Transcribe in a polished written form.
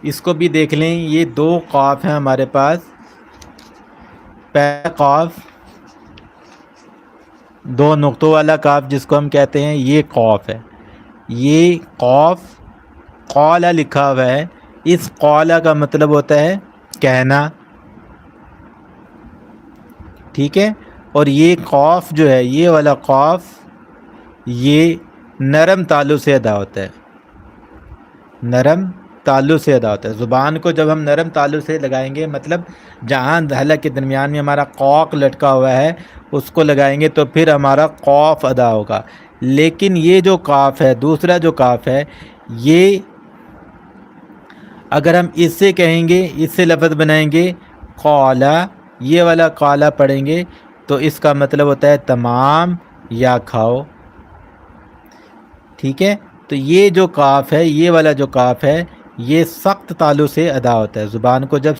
اس کو بھی دیکھ لیں، یہ دو قاف ہیں ہمارے پاس. پہلا قاف دو نقطوں والا قاف جس کو ہم کہتے ہیں، یہ قاف ہے. یہ قاف قال لکھا ہوا ہے. اس قال کا مطلب ہوتا ہے کہنا، ٹھیک ہے. اور یہ قاف جو ہے، یہ والا قاف، یہ نرم تالو سے ادا ہوتا ہے. نرم تالو سے ادا ہوتا ہے. زبان کو جب ہم نرم تالو سے لگائیں گے، مطلب جہاں حلق کے درمیان میں ہمارا قاف لٹکا ہوا ہے اس کو لگائیں گے تو پھر ہمارا قاف ادا ہوگا. لیکن یہ جو قاف ہے، دوسرا جو قاف ہے، یہ اگر ہم اس سے کہیں گے، اس سے لفظ بنائیں گے قالا، یہ والا قالا پڑھیں گے تو اس کا مطلب ہوتا ہے تمام یا کھاؤ، ٹھیک ہے. تو یہ جو قاف ہے، یہ والا جو قاف ہے، یہ سخت تالو سے ادا ہوتا ہے. زبان کو جب